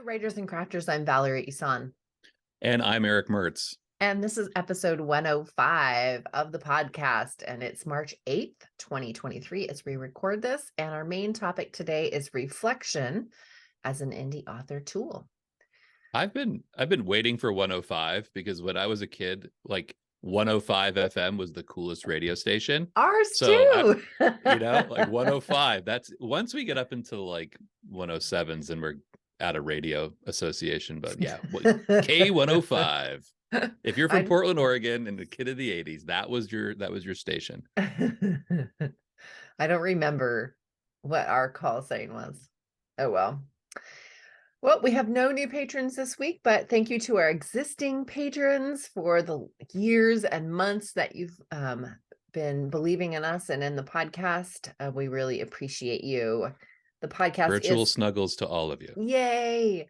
Writers and Crafters, I'm Valerie Ihsan. And I'm Erick Mertz. And this is episode 105 of the podcast, and it's March 8th, 2023 as we record this. And our main topic today is reflection as an indie author tool. I've been waiting for 105 because when I was a kid, like 105 FM was the coolest radio station. Ours too. Like 105. That's once we get up into like 107s and we're at a radio association. But yeah, K105. If you're from Portland, Oregon, and a kid of the 80s, that was your station. I don't remember what our call sign was. Oh well. Well, we have no new patrons this week, but thank you to our existing patrons for the years and months that you've been believing in us and in the podcast. We really appreciate you. The podcast Virtual snuggles to all of you. Yay!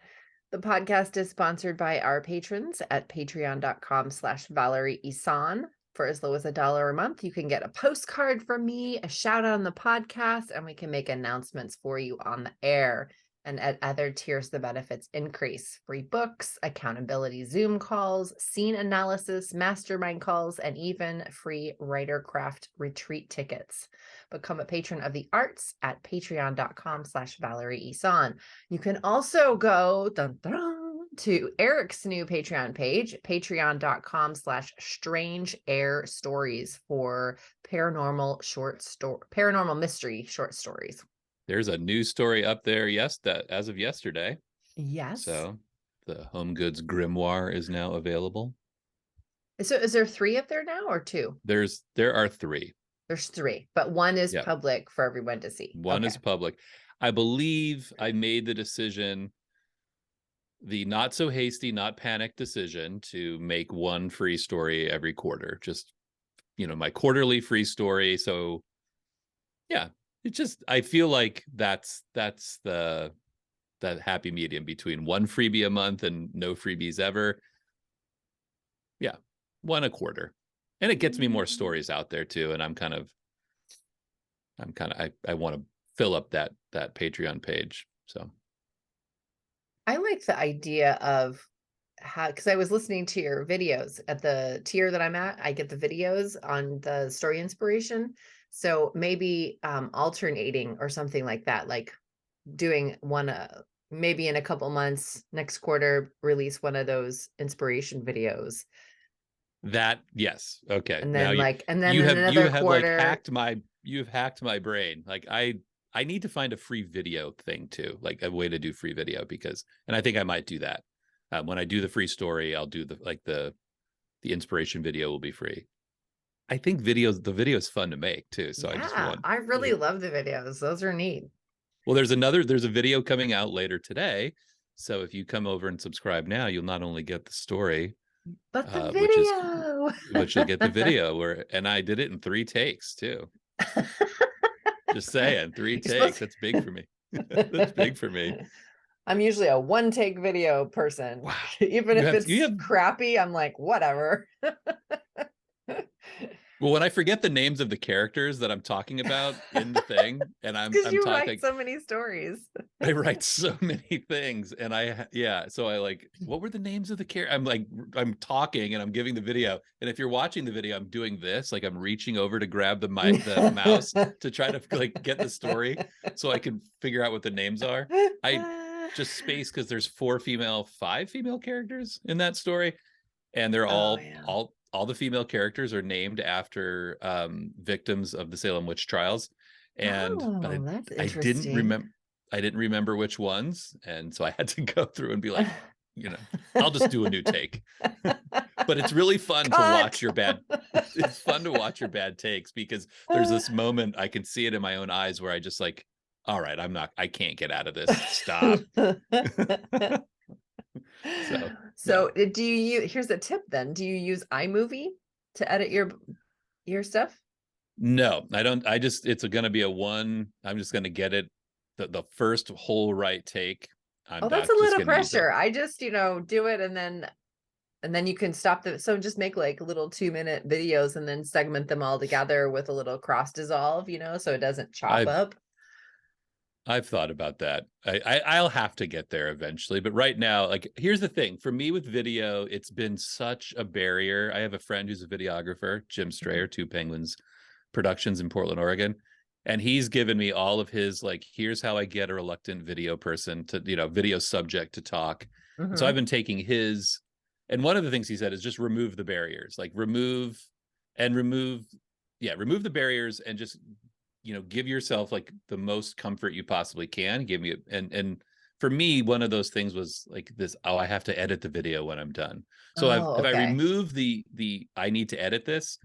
The podcast is sponsored by our patrons at patreon.com/Valerie Ihsan. For as low as $1 a month, you can get a postcard from me, a shout out on the podcast, and we can make announcements for you on the air. And at other tiers, the benefits increase. Free books, accountability Zoom calls, scene analysis, mastermind calls, and even free writer craft retreat tickets. Become a patron of the arts at patreon.com/Valerie Ihsan. You can also go to Erick's new Patreon page, patreon.com/Strange Air Stories for paranormal mystery short stories. There's a new story up there, as of yesterday. Yes. So the Home Goods Grimoire is now available. So is there 3 up there now or 2? There are 3. There's 3, but one is public for everyone to see. One is public. I believe I made the decision, the not so hasty, not panic decision to make one free story every quarter. Just, my quarterly free story. So yeah. I feel like that's that happy medium between one freebie a month and no freebies ever. Yeah, one a quarter, and it gets me more stories out there too. And I want to fill up that Patreon page. So I like the idea of how, because I was listening to your videos at the tier that I'm at. I get the videos on the story inspiration. So maybe alternating or something like that, like doing one, maybe in a couple months, next quarter, release one of those inspiration videos. Yes. Okay. And then now you have hacked my brain. Like I need to find a free video thing too, like a way to do free video and I think I might do that. When I do the free story, I'll do the inspiration video will be free. I think the video is fun to make too. So I really love the videos. Those are neat. Well, there's a video coming out later today. So if you come over and subscribe now, you'll not only get the story, but the video, which you'll get the video and I did it in 3 takes too. Just saying, 3 takes. That's big for me. That's big for me. I'm usually a 1-take video person. Wow. Even if it's crappy, I'm like, whatever. Well, when I forget the names of the characters that I'm talking about in the thing, and I'm because you talking, write so many stories. I write so many things, and so I like, what were the names of the characters? I'm talking and I'm giving the video, and if you're watching the video, I'm doing this, like I'm reaching over to grab the mouse to try to like get the story, so I can figure out what the names are. I just space because there's 5 female characters in that story, and they're all the female characters are named after victims of the Salem witch trials, and that's I didn't remember which ones, and so I had to go through and be like, I'll just do a new take. But it's really fun to watch your bad. It's fun to watch your bad takes because there's this moment I can see it in my own eyes where I just like, all right, I can't get out of this. Stop. So do you here's a tip then. Do you use iMovie to edit your stuff? No, I don't. It's going to be I'm just going to get it the first whole right take. That's a little pressure. I just, do it and then you can stop so just make like little 2-minute videos and then segment them all together with a little cross dissolve, so it doesn't chop up. I've thought about that. I'll have to get there eventually, but right now, like, here's the thing for me with video, it's been such a barrier. I have a friend who's a videographer, Jim Strayer, Two Penguins Productions in Portland, Oregon, and he's given me all of his, like, here's how I get a reluctant video person to, video subject to talk. And so I've been taking his, and one of the things he said is just remove the barriers, like remove the barriers, and just give yourself like the most comfort you possibly can. Give me and for me, one of those things was like this, I have to edit the video when I'm done. So if I remove the I need to edit this,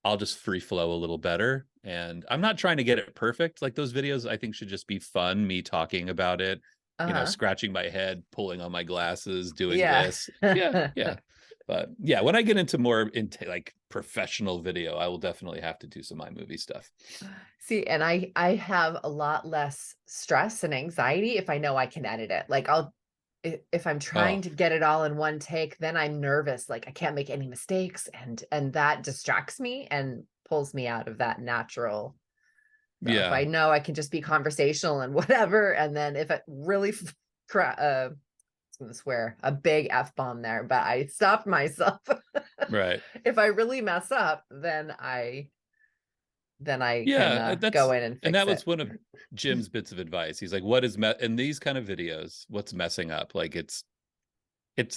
I'll just free flow a little better. And I'm not trying to get it perfect. Like, those videos I think should just be fun, me talking about it, scratching my head, pulling on my glasses, doing this. Yeah. But yeah, when I get into more into like professional video, I will definitely have to do some iMovie stuff. See, and I have a lot less stress and anxiety if I know I can edit it. Like, if I'm trying to get it all in one take, then I'm nervous, like I can't make any mistakes, and that distracts me and pulls me out of that natural. So if I know I can just be conversational and whatever, and then if it really I'm gonna swear a big F-bomb there, but I stopped myself. Right. If I really mess up, then I can go in and fix it. And that was one of Jim's bits of advice. He's like, what is in these kind of videos, what's messing up? Like, it's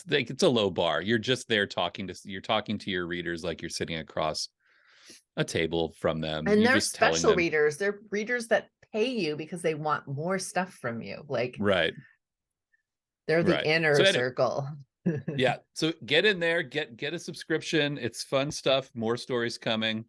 like, it's a low bar. You're just there talking to your readers like you're sitting across a table from them. And you're they're just special readers. They're readers that pay you because they want more stuff from you. Like, right. They're the inner circle. Yeah. So get in there, get a subscription. It's fun stuff. More stories coming.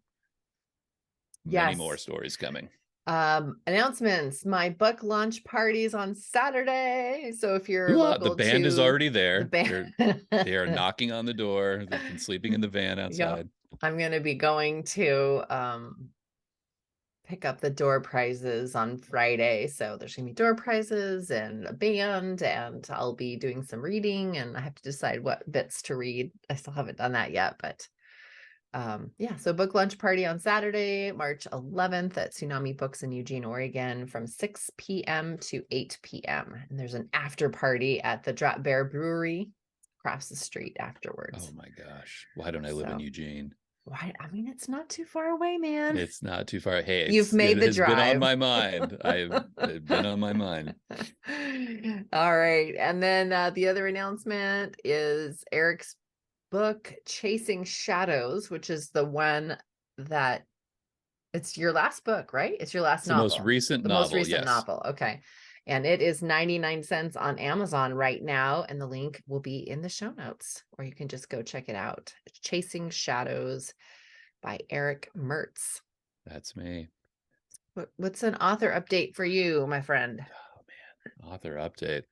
Many more stories coming. Announcements. My book launch party's on Saturday. So if you're local, the band is already there. They are knocking on the door. They've been sleeping in the van outside. Yep. I'm going to be going to pick up the door prizes on Friday. So there's gonna be door prizes and a band, and I'll be doing some reading, and I have to decide what bits to read. I still haven't done that yet, but so book lunch party on Saturday, March 11th at Tsunami Books in Eugene, Oregon from 6 p.m. to 8 p.m. And there's an after party at the Drop Bear Brewery across the street afterwards. Oh my gosh. Why don't I live in Eugene? Why? I mean, it's not too far away, man. It's not too far. Hey, you've made the drive. Been on my mind. It's been on my mind. All right. And then the other announcement is Erick's book, Chasing Shadows, which is the one that it's your last book, right? It's your last novel. Most recent novel. Most recent novel. Okay. And it is 99 cents on Amazon right now. And the link will be in the show notes, or you can just go check it out. Chasing Shadows by Erick Mertz. That's me. What's an author update for you, my friend? Oh, man. Author update.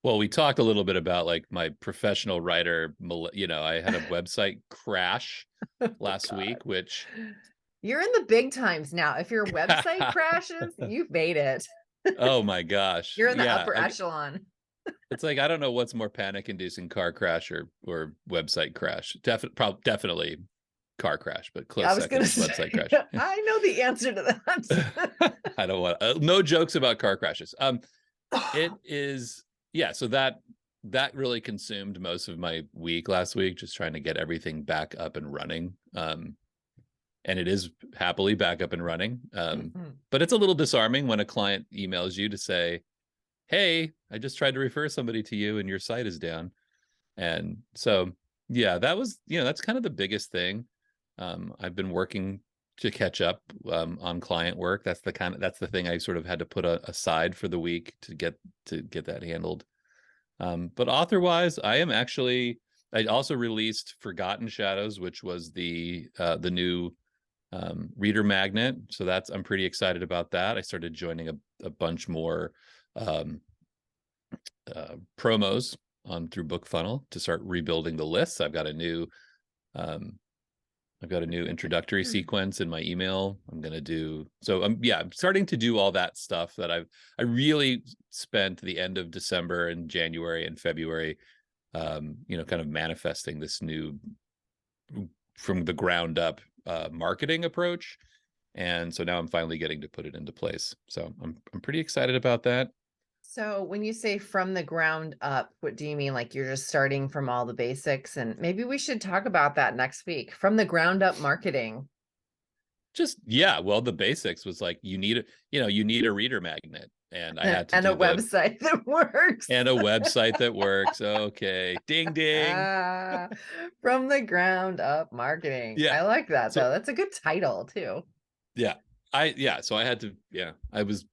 Well, we talked a little bit about like my professional writer. I had a website crash last week, which... You're in the big times now. If your website crashes, you've made it. Oh my gosh. You're in the upper echelon. It's like, I don't know what's more panic inducing, car crash or website crash. Definitely car crash, but close second is website crash. I know the answer to that. I don't want no jokes about car crashes. It is, so that really consumed most of my week last week, just trying to get everything back up and running. And it is happily back up and running. But it's a little disarming when a client emails you to say, hey, I just tried to refer somebody to you and your site is down. And so, that was, that's kind of the biggest thing. I've been working to catch up on client work. That's the thing I sort of had to put aside for the week to get that handled. But author-wise, I also released Forgotten Shadows, which was the new reader magnet. So I'm pretty excited about that. I started joining a bunch more promos through BookFunnel to start rebuilding the lists. I've got a new introductory sequence in my email. I'm starting to do all that stuff that I really spent the end of December and January and February kind of manifesting this new from the ground up marketing approach. And so now I'm finally getting to put it into place. So I'm pretty excited about that. So when you say from the ground up, what do you mean? Like you're just starting from all the basics? And maybe we should talk about that next week. From the ground up marketing. Just, yeah, well, the basics was like you need a reader magnet, and I had to And a do website that works. and a website that works. Okay, ding ding. From the ground up marketing. Yeah. I like that So though. That's a good title too. yeah, so I had to, I was,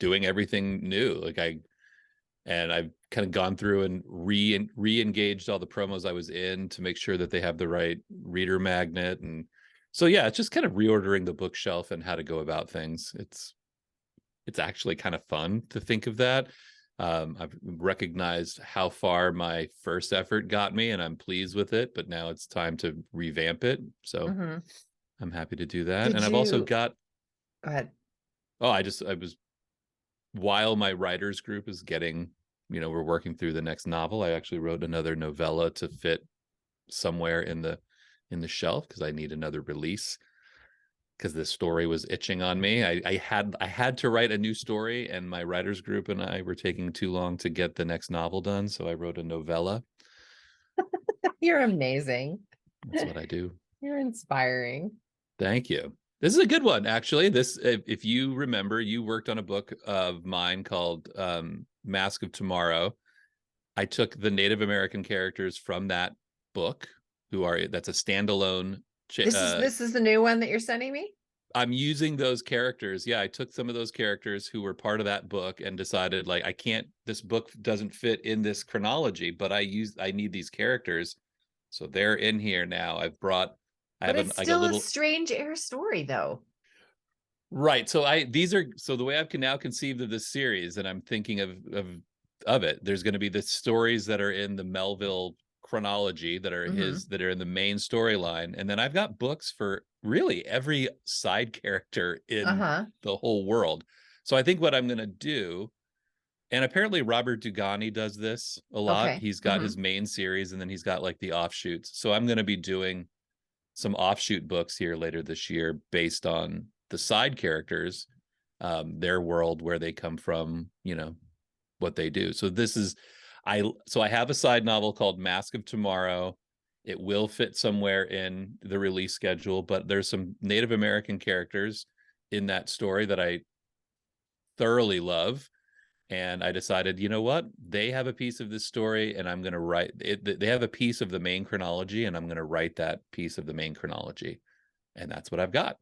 doing everything new. Like I've kind of gone through and re-engaged all the promos I was in to make sure that they have the right reader magnet. And so yeah, it's just kind of reordering the bookshelf and how to go about things. It's actually kind of fun to think of that. I've recognized how far my first effort got me, and I'm pleased with it, but now it's time to revamp it. So I'm happy to do that. And I've also got, go ahead. oh, I was, while my writers group is getting, we're working through the next novel, I actually wrote another novella to fit somewhere in the shelf, because I need another release, because this story was itching on me. I had to write a new story, and my writers group and I were taking too long to get the next novel done, so I wrote a novella. You're amazing. That's what I do. You're inspiring. Thank you. This is a good one, actually. This, if you remember, you worked on a book of mine called Mask of Tomorrow. I took the Native American characters from that book, that's a standalone. This is the new one that you're sending me? I'm using those characters. Yeah, I took some of those characters who were part of that book and decided, like, this book doesn't fit in this chronology, but I need these characters. So they're in here now. But it's still a strange air story though. Right. So the way I've now conceived of this series, and I'm thinking of it, there's going to be the stories that are in the Melville chronology that are that are in the main storyline, and then I've got books for really every side character in the whole world. So I think what I'm going to do, and apparently Robert Dugani does this a lot. He's got his main series, and then he's got like the offshoots. So I'm going to be doing some offshoot books here later this year based on the side characters, their world, where they come from, what they do. So I have a side novel called Mask of Tomorrow. It will fit somewhere in the release schedule, but there's some Native American characters in that story that I thoroughly love. And I decided, you know what? They have a piece of this story, and I'm going to write it. They have a piece of the main chronology, and I'm going to write that piece of the main chronology. And that's what I've got.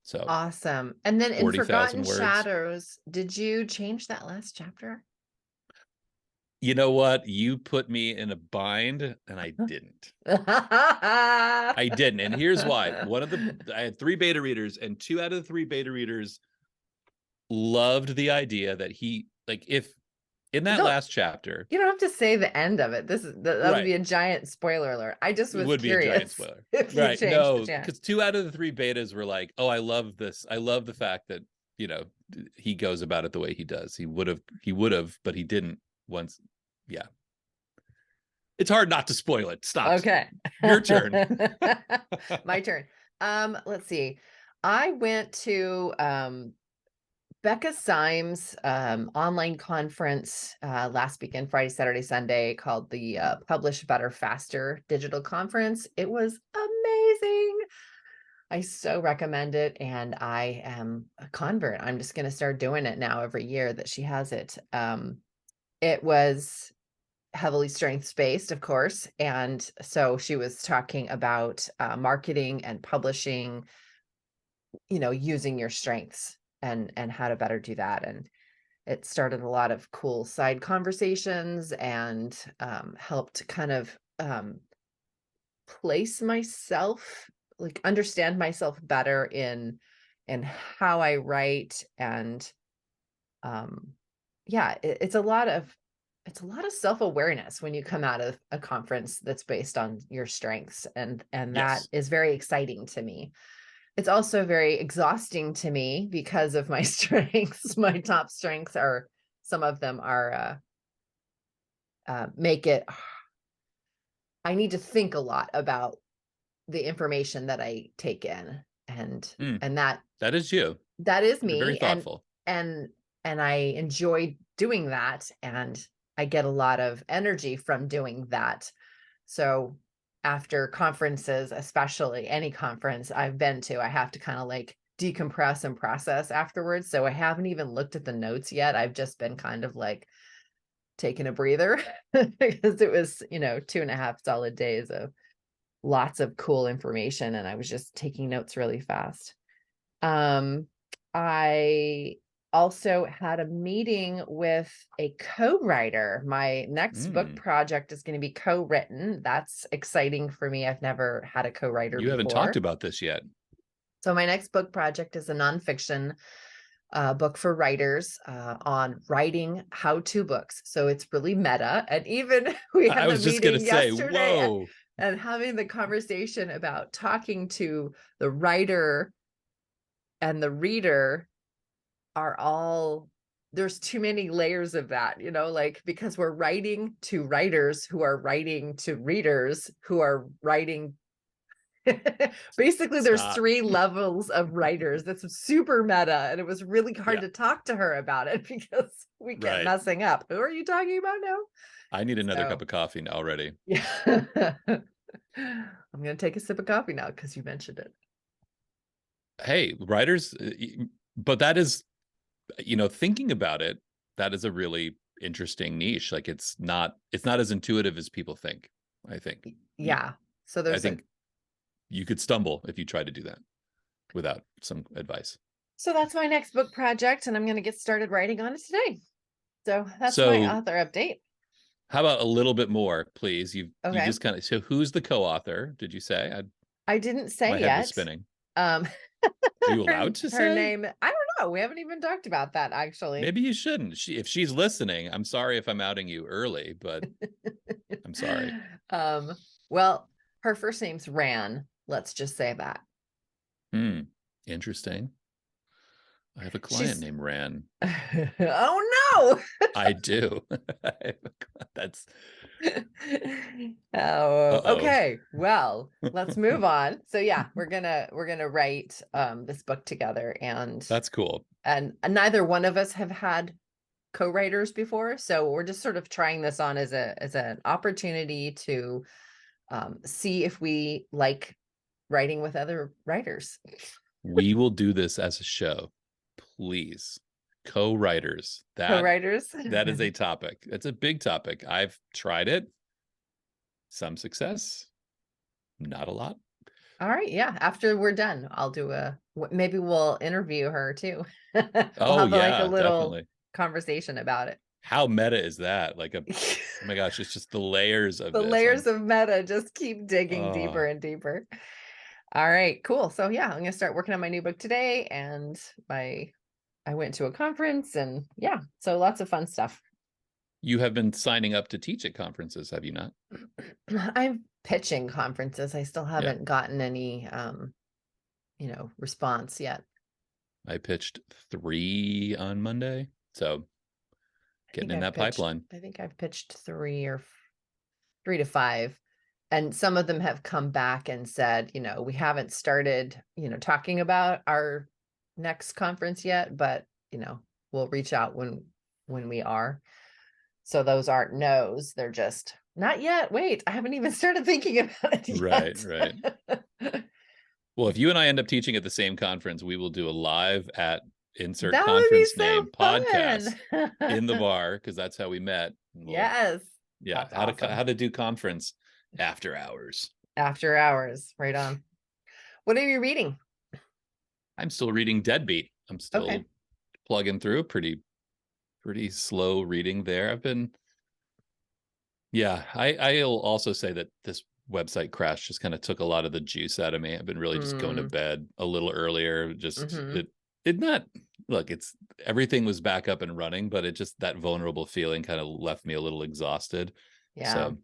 So awesome. And then in 40,000 Forgotten words. Shadows, did you change that last chapter? You know what? You put me in a bind, and I didn't. I didn't. And here's why. I had 3 beta readers, and 2 out of the 3 beta readers loved the idea that if in that last chapter, you don't have to say the end of it. That would be a giant spoiler alert. I just was curious. Be a giant spoiler. If you changed no, because 2 out of the 3 betas were like, "Oh, I love this. I love the fact that he goes about it the way he does. He would have, but he didn't once." Yeah, it's hard not to spoil it. Stop. Okay, your turn. My turn. Let's see. I went to Becca Syme's online conference last weekend, Friday, Saturday, Sunday, called the Publish Better Faster digital conference. It was amazing. I so recommend it, and I am a convert. I'm just going to start doing it now every year that she has it. It was heavily strengths-based, of course, and so she was talking about marketing and publishing, using your strengths and how to better do that. And it started a lot of cool side conversations and helped kind of place myself, like understand myself better in how I write. And it's a lot of self-awareness when you come out of a conference that's based on your strengths, and that is very exciting to me. It's also very exhausting to me because of my strengths. My top strengths are, some of them are, I need to think a lot about the information that I take in. and Mm, and that is you. that is You're very me, thoughtful. and I enjoy doing that, and I get a lot of energy from doing that. So after conferences, especially any conference I've been to, I have to kind of like decompress and process afterwards. So I haven't even looked at the notes yet. I've just been kind of like taking a breather because it was, 2.5 solid days of lots of cool information. And I was just taking notes really fast. I also had a meeting with a co-writer. My next book Mm, project is going to be co-written. That's exciting for me. I've never had a co-writer you haven't talked before. about this yet. So my next book project is a nonfiction book for writers on writing how-to books. So it's really meta. And even we I had the was just gonna meeting say, yesterday whoa. and having the conversation about talking to the writer and the reader are all, there's too many layers of that, like, because we're writing to writers who are writing to readers who are writing. Basically, there's Stop. 3 levels of writers. That's super meta. And it was really hard Yeah, to talk to her about it because we kept right. messing up. Who are you talking about now? I need another cup So, of coffee already. yeah. I'm going to take a sip of coffee now because you mentioned it. Hey, writers, but that is, thinking about it, that is a really interesting niche. Like it's not as intuitive as people think. I think. Yeah. So I there's think you could stumble if you try to do that without some advice. so that's my next book project, and I'm going to get started writing on it today. So that's my So author update. how about a little bit more, please? You Okay. just kind of, so who's the co-author? Did you say? I didn't My say head was yet. spinning. Um, Are you her, allowed to her say? name, I don't know. We haven't even talked about that actually. Maybe you shouldn't. If she's listening, I'm sorry if I'm outing you early, but I'm sorry. Um, well, her first name's Ran. Let's just say that. Interesting. I have a client She's named Ran. oh I do. That's no. Oh, uh-oh. okay. Well, let's move on. So yeah, we're gonna write this book together, That's cool. and neither one of us have had co-writers before, so we're just sort of trying this on as an opportunity to see if we like writing with other writers. We will do this as a show. Please. Co-writers. Co-writers. That is a topic. That's a big topic. I've tried it. Some success, not a lot. All right, yeah. After we're done, I'll do maybe we'll interview her too. We'll Oh have like a yeah, little definitely. conversation about it. How meta is that? Like oh my gosh, it's just the layers of The this. layers of meta just keep digging deeper Oh, and deeper. All right, cool. So yeah, I'm gonna start working on my new book today, and I went to a conference, and yeah, so lots of fun stuff. you have been signing up to teach at conferences, have you not? I'm pitching conferences. I still Yeah. haven't gotten any response yet. I pitched 3 on Monday. So getting in that pipeline. I think I've pitched 3 to 5. And some of them have come back and said, we haven't started, talking about our next conference yet, but, we'll reach out when we are. So those aren't no's. They're just not yet. Wait, I haven't even started thinking about it yet. Right. Well, if you and I end up teaching at the same conference, we will do a live at insert That would be conference so name podcast in the fun. bar because that's how we met. Yes. Yeah, That's awesome. how to do conference after hours. After hours, right on. What are you reading? I'm still reading Deadbeat. I'm still Okay. plugging through pretty slow reading there. I'll also say that this website crash just kind of took a lot of the juice out of me. I've been really just going to bed a little earlier. Just it not look, it's everything was back up and running, but it just that vulnerable feeling kind of left me a little exhausted. Yeah. So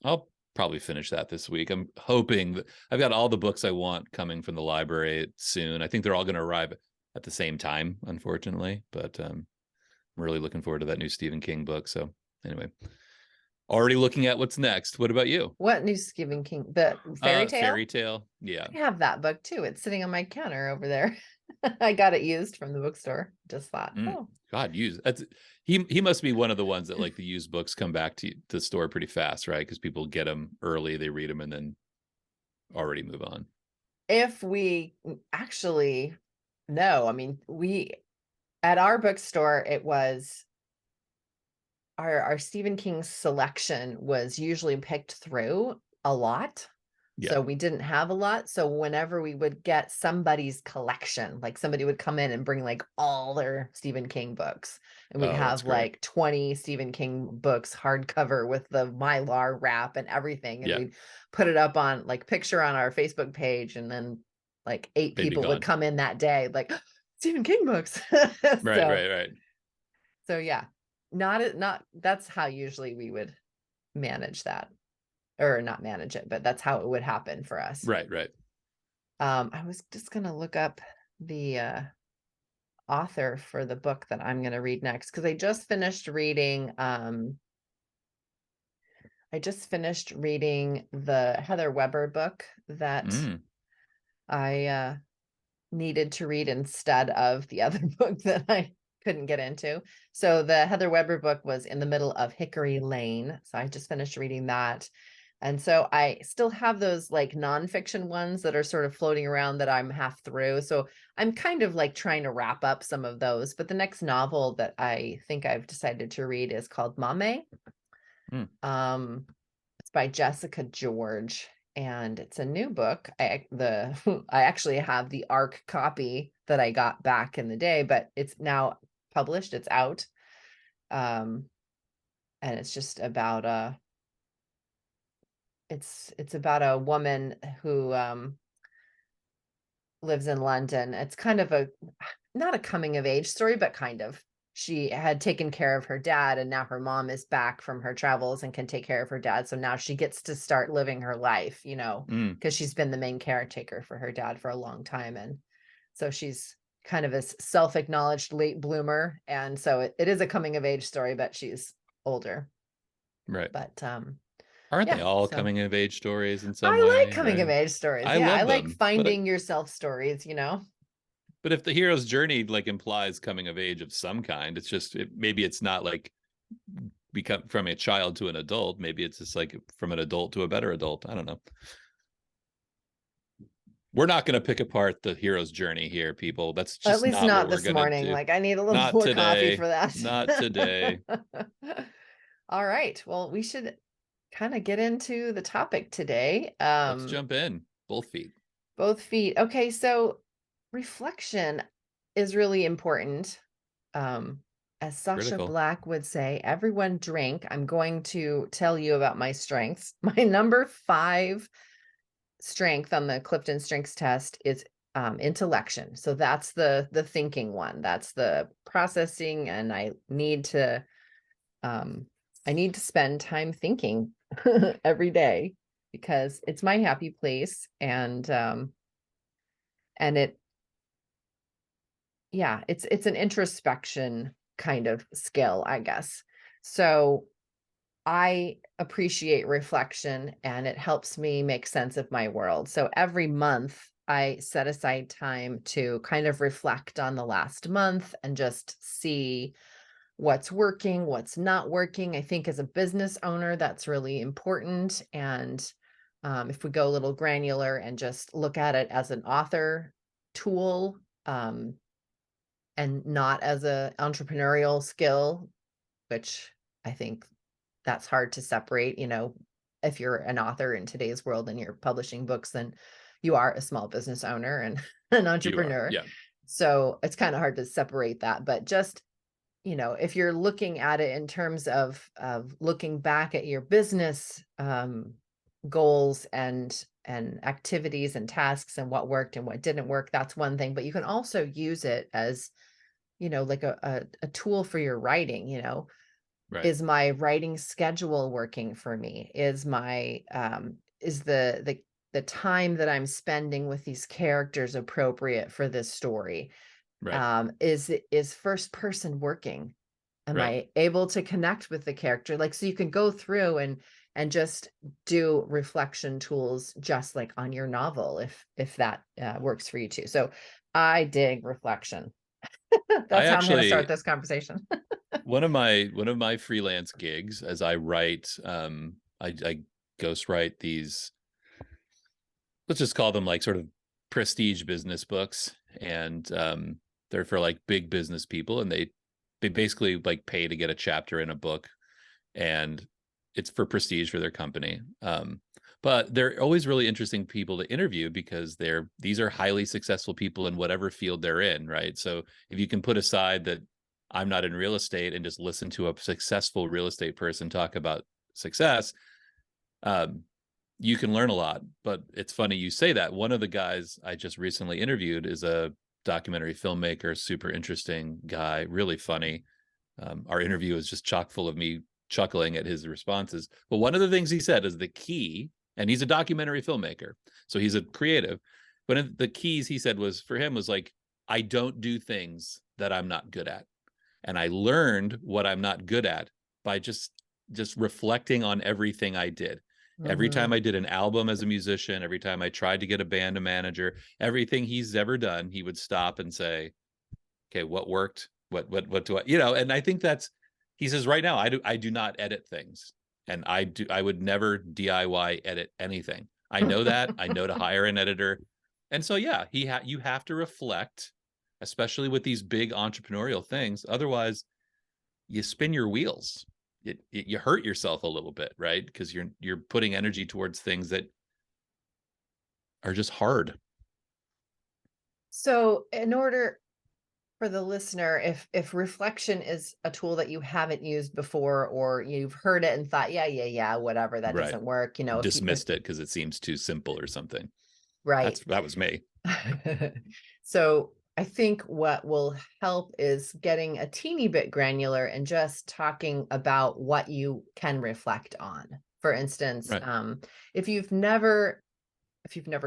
I'll probably finish that this week. I'm hoping that I've got all the books I want coming from the library soon. I think they're all going to arrive at the same time, unfortunately, but I'm really looking forward to that new Stephen King book. So anyway, Already looking at what's next. What about you? What new Stephen King? The fairy tale? Fairy tale. Yeah. I have that book too. It's sitting on my counter over there. I got it used from the bookstore. Just thought, oh, God, used. That's he must be one of the ones that like the used books come back to the store pretty fast, right? Because people get them early, they read them, and then already move on. if we actually no, I mean, we at our bookstore, it was our Stephen King selection was usually picked through a lot. Yeah. So we didn't have a lot. So whenever we would get somebody's collection, like somebody would come in and bring like all their Stephen King books, and we'd Oh, that's have great. like 20 Stephen King books hardcover with the Mylar wrap and everything. And Yeah. we'd put it up on like picture on our Facebook page. And then like 8 They'd be people would gone. come in that day, like Stephen King books. Right, right. So yeah, not that's how usually we would manage that, or not manage it, but that's how it would happen for us. Right, right. I was just gonna look up the author for the book that I'm gonna read next, because I just finished reading the Heather Weber book that I needed to read instead of the other book that I couldn't get into. So the Heather Weber book was In the Middle of Hickory Lane. So I just finished reading that. And so I still have those like nonfiction ones that are sort of floating around that I'm half through. So I'm kind of like trying to wrap up some of those. But the next novel that I think I've decided to read is called Maame. It's by Jessica George, and it's a new book. I actually have the ARC copy that I got back in the day, but it's now published. It's out. And it's just about it's about a woman who lives in London. It's kind of not a coming of age story, but kind of. She had taken care of her dad, and now her mom is back from her travels and can take care of her dad. So now she gets to start living her life, because she's been the main caretaker for her dad for a long time. And so she's kind of a self-acknowledged late bloomer. And so it is a coming of age story, but she's older. Right. But Aren't yeah, they all so coming of age stories in some I like way? coming Right. of age stories. I Yeah, I love like them. finding yourself stories. But if the hero's journey like implies coming of age of some kind, it's just maybe it's not like become from a child to an adult. Maybe it's just like from an adult to a better adult. I don't know. We're not going to pick apart the hero's journey here, people. That's At just least not what not we're this going to morning. do. Like I need a little Not more coffee today. for that. Not today. All right. Well, we should kind of get into the topic today. Let's jump in. Both feet. Both feet. Okay, so reflection is really important. As Sasha Critical. Black would say, everyone drink. I'm going to tell you about my strengths. My number 5 strength on the Clifton Strengths test is intellection. So that's the thinking one. That's the processing, and I need to spend time thinking every day, because it's my happy place. And it, yeah, it's an introspection kind of skill, I guess. So I appreciate reflection, and it helps me make sense of my world. So every month I set aside time to kind of reflect on the last month and just see what's working, what's not working. I think as a business owner, that's really important. And if we go a little granular and just look at it as an author tool, and not as an entrepreneurial skill, which I think that's hard to separate. If you're an author in today's world and you're publishing books, then you are a small business owner and an entrepreneur. Yeah. So it's kind of hard to separate that. But just, if you're looking at it in terms of looking back at your business goals and activities and tasks and what worked and what didn't work, that's one thing. But you can also use it as, like a tool for your writing. Right. Is my writing schedule working for me? Is my is the time that I'm spending with these characters appropriate for this story? Right. Is first person working? Am Right. I able to connect with the character? Like, so you can go through and just do reflection tools just like on your novel, if that works for you too. So I dig reflection. I That's how I'm going to start actually, this conversation. one of my freelance gigs, as I write, I ghostwrite these, let's just call them like sort of prestige business books, and they're for like big business people, and they basically like pay to get a chapter in a book, and it's for prestige for their company. But they're always really interesting people to interview because these are highly successful people in whatever field they're in, right? So if you can put aside that I'm not in real estate and just listen to a successful real estate person talk about success, um, you can learn a lot. But it's funny you say that. One of the guys I just recently interviewed is a documentary filmmaker, super interesting guy, really funny. Our interview is just chock full of me chuckling at his responses. But one of the things he said is the key, and he's a documentary filmmaker, so he's a creative. But the keys he said was for him was like, I don't do things that I'm not good at. And I learned what I'm not good at by just reflecting on everything I did. Every time Mhm. I did an album as a musician, every time I tried to get a band a manager, everything he's ever done, he would stop and say, okay, what worked? What do I, and I think he says right now, I do not edit things. And I would never DIY edit anything. I know that. I know to hire an editor. And so, yeah, you have to reflect, especially with these big entrepreneurial things. Otherwise, you spin your wheels. You hurt yourself a little bit, right? Because you're putting energy towards things that are just hard. So in order for the listener, if reflection is a tool that you haven't used before, or you've heard it and thought, yeah, whatever, that Right. doesn't work, if Dismissed it because it seems too simple or something. right. That was me. So I think what will help is getting a teeny bit granular and just talking about what you can reflect on. For instance, Right. if you've never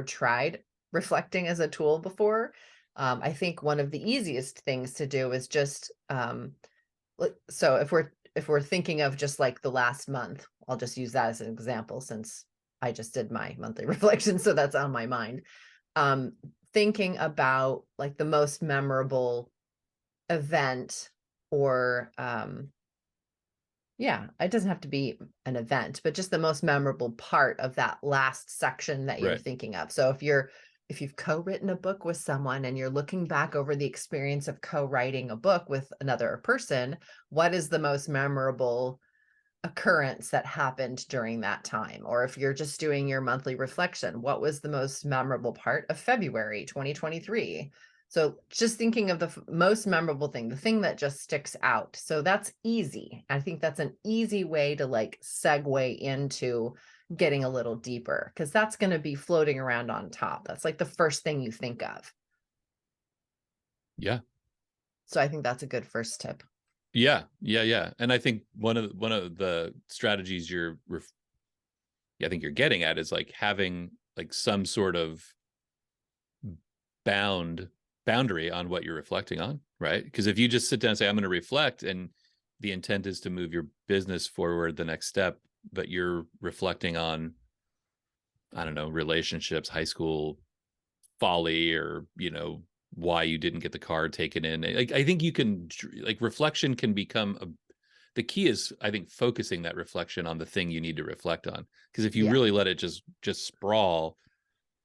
tried reflecting as a tool before, I think one of the easiest things to do is just so if we're thinking of just like the last month, I'll just use that as an example since I just did my monthly reflection, so that's on my mind. um Thinking about like the most memorable event, or yeah, it doesn't have to be an event, but just the most memorable part of that last section that you're Right. thinking of. So if you've co-written a book with someone and you're looking back over the experience of co-writing a book with another person, what is the most memorable occurrence that happened during that time? Or if you're just doing your monthly reflection, what was the most memorable part of February 2023? So just thinking of the most memorable thing, the thing that just sticks out. So that's easy. I think that's an easy way to like segue into getting a little deeper, because that's going to be floating around on top. That's like the first thing you think of. Yeah. So I think that's a good first tip. Yeah. And I think one of the strategies I think you're getting at is like having like some sort of boundary on what you're reflecting on, right? Because if you just sit down and say, I'm going to reflect, and the intent is to move your business forward the next step, but you're reflecting on, I don't know, relationships, high school folly, or, why you didn't get the car taken in. Like, I think you can, like, reflection can become the key is, I think, focusing that reflection on the thing you need to reflect on. Because if you Yeah. really let it just sprawl,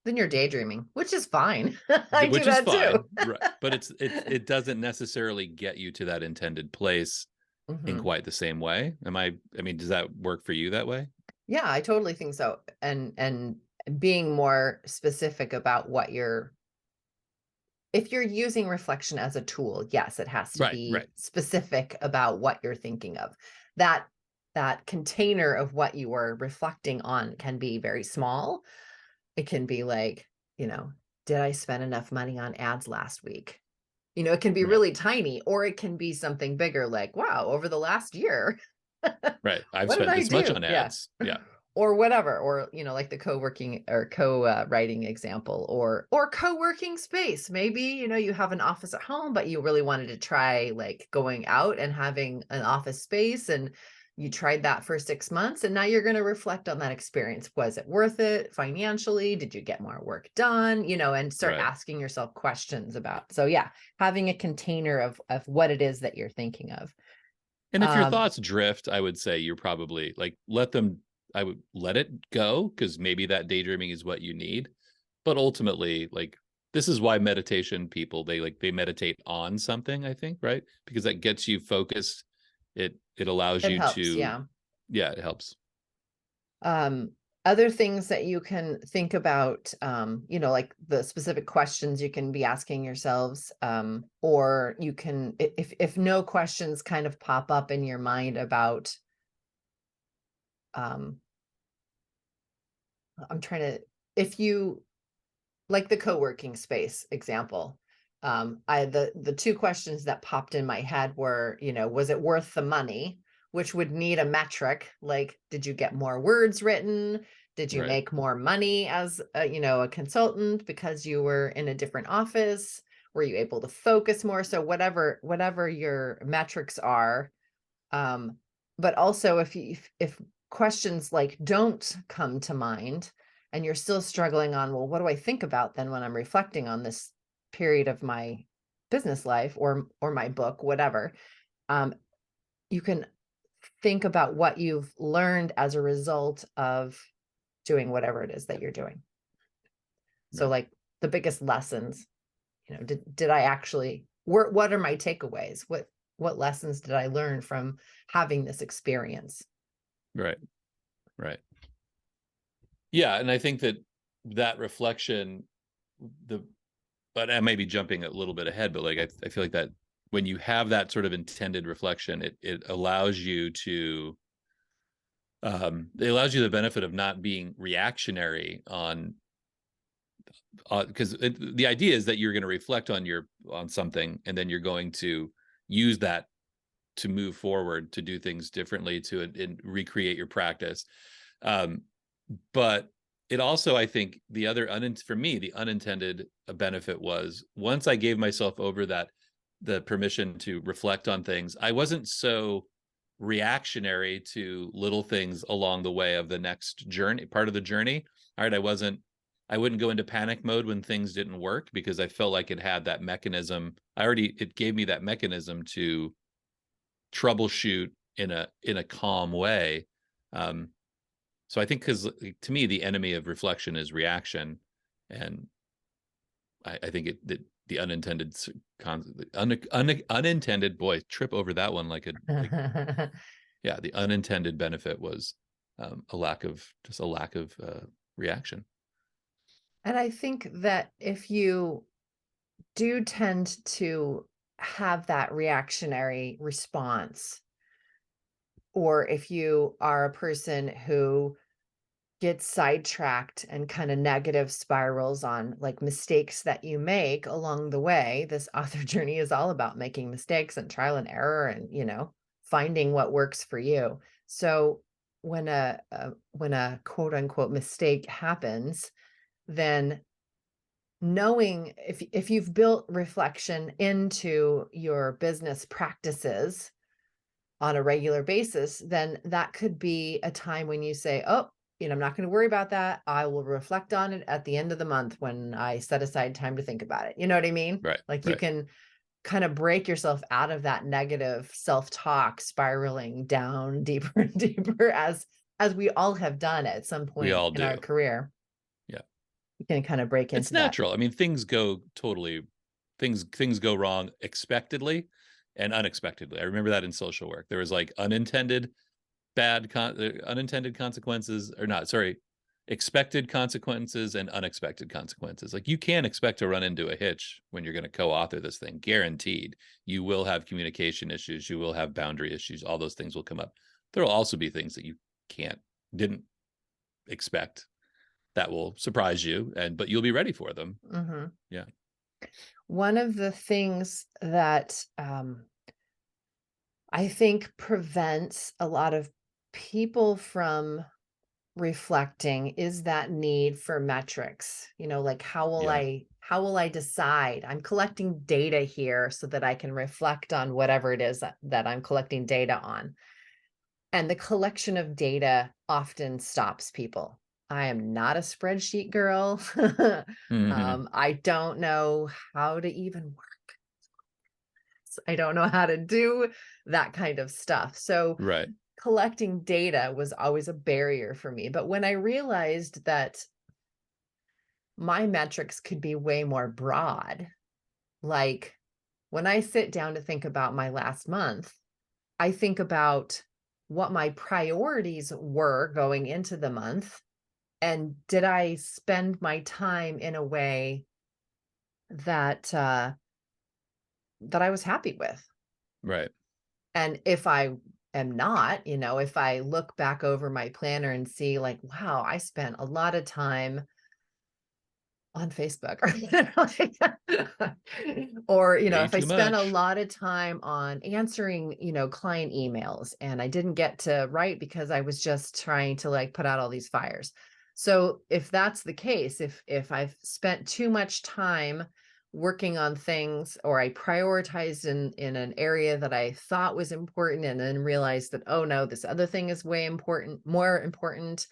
Then you're daydreaming, which is fine. I do which is that too. fine, right? But it doesn't necessarily get you to that intended place in Mhm. quite the same way. I mean, does that work for you that way? Yeah, I totally think so. And being more specific about what you're if you're using reflection as a tool, yes, it has to Right. be specific about what you're thinking of. That that container of what you are reflecting on can be very small. It can be like, did I spend enough money on ads last week? It can be Right. really tiny, or it can be something bigger like, wow, over the last year, Right. I've what did spent I this much do? on Yeah. ads. Yeah. or whatever, or, like the co-working or co-writing example, or co-working space. Maybe, you have an office at home, but you really wanted to try like going out and having an office space, and you tried that for 6 months, and now you're going to reflect on that experience. Was it worth it financially? Did you get more work done? And start Right. asking yourself questions about. So yeah, having a container of what it is that you're thinking of. And if your thoughts drift, I would say you're probably like, I would let it go, because maybe that daydreaming is what you need. But ultimately, like, this is why meditation people, they meditate on something, I think, right? Because that gets you focused. It allows It you helps, to, yeah. yeah, it helps. Other things that you can think about, like the specific questions you can be asking yourselves, or you can, if no questions kind of pop up in your mind about, I'm trying to, if you, like the co-working space example, the two questions that popped in my head were, was it worth the money, which would need a metric, like, did you get more words written? Did you Right. make more money as a consultant because you were in a different office? Were you able to focus more? So whatever your metrics are. But also if questions like don't come to mind, and you're still struggling on, well, what do I think about then when I'm reflecting on this period of my business life or my book, whatever, you can think about what you've learned as a result of doing whatever it is that you're doing. So Right. like the biggest lessons, did I actually, what are my takeaways? What lessons did I learn from having this experience? Right. Right. Yeah. And I think that reflection, but I may be jumping a little bit ahead, but like, I feel like that when you have that sort of intended reflection, it allows you to, it allows you the benefit of not being reactionary on, because the idea is that you're going to reflect on something, and then you're going to use that to move forward, to do things differently, to and recreate your practice. But it also, I think, for me, the unintended benefit was, once I gave myself over the permission to reflect on things, I wasn't so reactionary to little things along the way of the next part of the journey. All right, I wouldn't go into panic mode when things didn't work, because I felt like it had that mechanism. It gave me that mechanism to troubleshoot in a calm way. So I think, because to me, the enemy of reflection is reaction, and I think the unintended unintended, boy, trip over that one like yeah, the unintended benefit was a lack of reaction. And I think that if you do tend to have that reactionary response, or if you are a person who gets sidetracked and kind of negative spirals on like mistakes that you make along the way, this author journey is all about making mistakes and trial and error, and finding what works for you. So when a quote unquote mistake happens, then knowing, if you've built reflection into your business practices on a regular basis, then that could be a time when you say, oh, I'm not going to worry about that. I will reflect on it at the end of the month when I set aside time to think about it. You know what I mean? Right. Like you can kind of break yourself out of that negative self-talk spiraling down deeper and deeper, as we all have done at some We point all in our do. career. Yeah. You can kind of break It's into that. natural. I mean, things go wrong expectedly and unexpectedly. I remember that in social work. There was like unintended consequences, or not, sorry, expected consequences and unexpected consequences. Like, you can't expect to run into a hitch when you're going to co-author this thing. Guaranteed. You will have communication issues. You will have boundary issues. All those things will come up. There will also be things that you didn't expect, that will surprise you, but you'll be ready for them. Mm-hmm. Yeah. One of the things that I think prevents a lot of people from reflecting is that need for metrics. Like how will Yeah. I decide? I'm collecting data here so that I can reflect on whatever it is that I'm collecting data on. And the collection of data often stops people. I am not a spreadsheet girl. Hmm. I don't know how to even work. I don't know how to do that kind of stuff. So Right. collecting data was always a barrier for me. But when I realized that my metrics could be way more broad, like when I sit down to think about my last month, I think about what my priorities were going into the month. And did I spend my time in a way that that I was happy with? Right. And if I am not, if I look back over my planner and see like, wow, I spent a lot of time on Facebook or, Way if I too spent a much. lot of time on answering, client emails and I didn't get to write because I was just trying to like put out all these fires. So if that's the case, if I've spent too much time working on things or I prioritized in an area that I thought was important and then realized that, oh no, this other thing is way important, more important,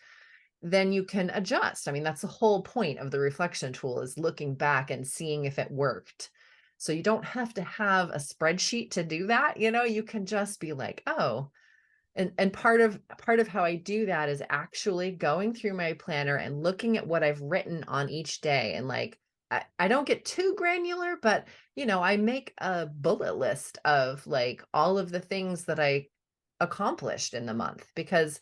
then you can adjust. I mean, that's the whole point of the reflection tool, is looking back and seeing if it worked. So you don't have to have a spreadsheet to do that. You can just be like, oh, and part of how I do that is actually going through my planner and looking at what I've written on each day. And like, I don't get too granular, but I make a bullet list of like all of the things that I accomplished in the month, because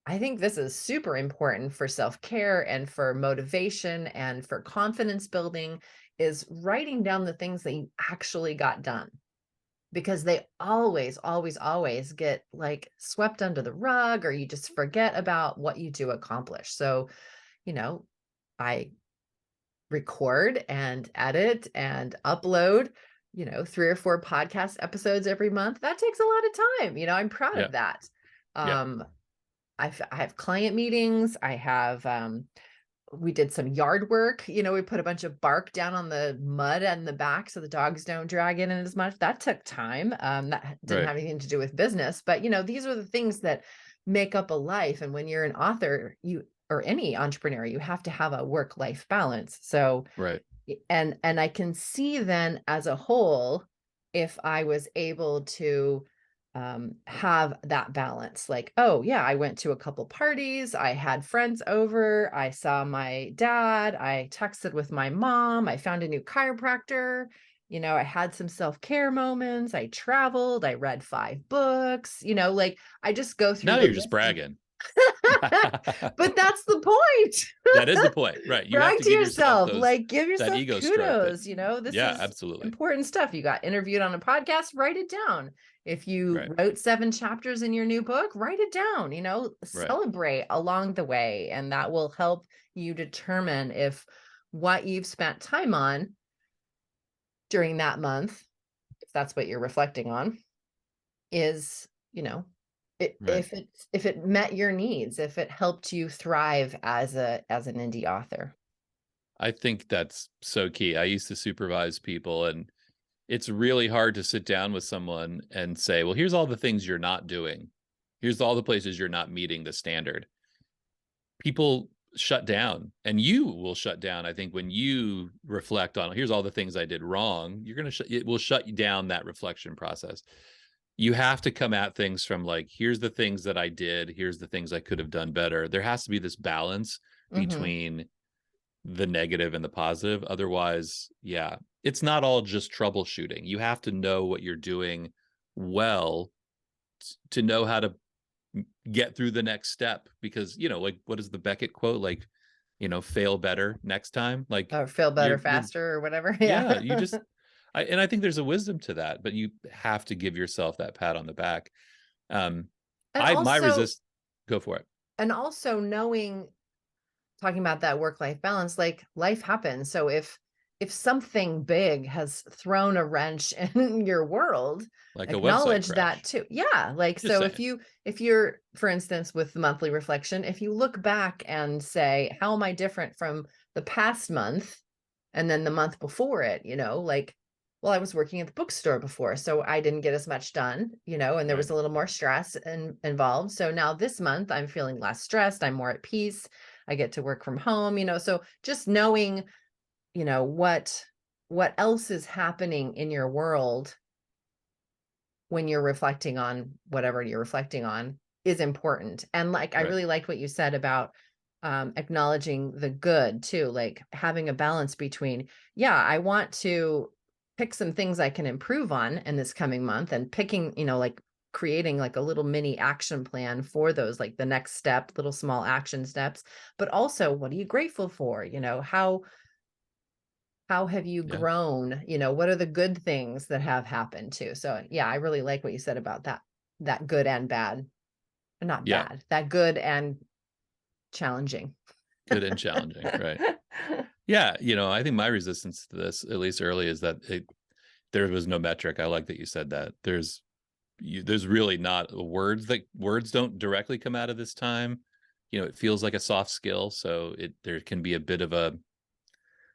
I think this is super important for self-care and for motivation and for confidence building, is writing down the things that you actually got done, because they always, always, always get like swept under the rug, or you just forget about what you do accomplish. So, you know, I record and edit and upload, 3 or 4 podcast episodes every month. That takes a lot of time. I'm proud Yeah. of that. Yeah. Um, I have client meetings. I have, we did some yard work. We put a bunch of bark down on the mud and the back so the dogs don't drag in as much. That took time. That didn't Right. have anything to do with business, but these are the things that make up a life. And when you're an author, or any entrepreneur, you have to have a work-life balance. So, Right. and I can see then as a whole, if I was able to have that balance, like, oh yeah, I went to a couple parties, I had friends over, I saw my dad, I texted with my mom, I found a new chiropractor, I had some self-care moments, I traveled, I read 5 books, like I just go through Now the you're just list. bragging. But that's the point. That is the point, right? You have Brag to to give yourself yourself, like give that yourself ego stroke. That, kudos. This yeah, is absolutely. important stuff. You got interviewed on a podcast, write it down. If you Right. wrote 7 chapters in your new book, write it down, Right. celebrate along the way. And that will help you determine if what you've spent time on during that month, if that's what you're reflecting on, is, Right. if it met your needs, if it helped you thrive as an indie author. I think that's so key. I used to supervise people, and it's really hard to sit down with someone and say, well, here's all the things you're not doing. Here's all the places you're not meeting the standard. People shut down, and you will shut down. I think when you reflect on, here's all the things I did wrong, you're going to, it will shut you down, that reflection process. You have to come at things from like, here's the things that I did, here's the things I could have done better. There has to be this balance Mm-hmm. between the negative and the positive. Otherwise, yeah, it's not all just troubleshooting. You have to know what you're doing well to know how to get through the next step, because like, what is the Beckett quote, like, fail better next time, like Or feel better you're faster or whatever. yeah, Yeah. you just and I think there's a wisdom to that, but you have to give yourself that pat on the back. um And I my also, resist Go for it. knowing, talking about that work-life balance, like life happens. So if if something big has thrown a wrench in your world, like a website acknowledge crash. that too. Yeah. Like, Just so saying. if you're, for instance, with the monthly reflection, if you look back and say, how am I different from the past month and then the month before it, like, well, I was working at the bookstore before, so I didn't get as much done, and there Right. was a little more stress involved. So now this month I'm feeling less stressed. I'm more at peace. I get to work from home, so just knowing, what else is happening in your world when you're reflecting on whatever you're reflecting on is important. And like, I Right. really liked what you said about acknowledging the good too, like having a balance between, yeah, I want to pick some things I can improve on in this coming month, and picking, like creating like a little mini action plan for those, like the next step, little small action steps. But also, what are you grateful for? How have you Yeah. grown? What are the good things that have happened too? So yeah, I really like what you said about that good and bad, not Yeah. bad, that good and challenging. Good and challenging. Right. Yeah. I think my resistance to this, at least early, is that there was no metric. I like that you said that. There's really not words don't directly come out of this time. It feels like a soft skill. So there can be a bit of a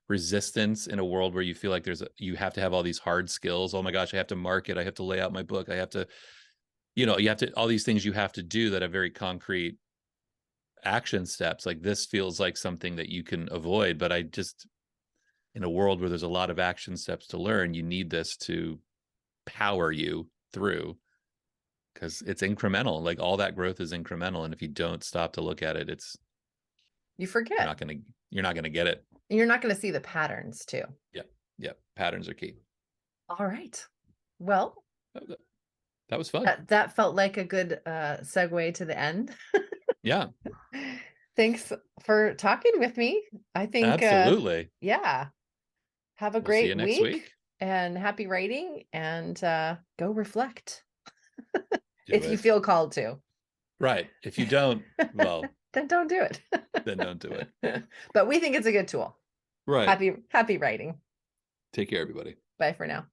resistance in a world where you feel like you have to have all these hard skills. Oh my gosh, I have to market, I have to lay out my book, I have to, you have to, all these things you have to do that are very concrete action steps. Like this feels like something that you can avoid, but in a world where there's a lot of action steps to learn, you need this to power you through, because it's incremental. Like all that growth is incremental, and if you don't stop to look at it, You you're forget. not going to you're not going to get it. And you're not going to see the patterns too. Yeah, patterns are key. All right. Well, That was fun. that felt like a good segue to the end. Yeah, Thanks for talking with me. I think, absolutely. yeah, have a We'll see you great next week week. and happy writing, and go reflect Do if you it. feel called to. Right. If you don't, well, Then don't do it. then don't do it. But we think it's a good tool. Right. Happy writing. Take care, everybody. Bye for now.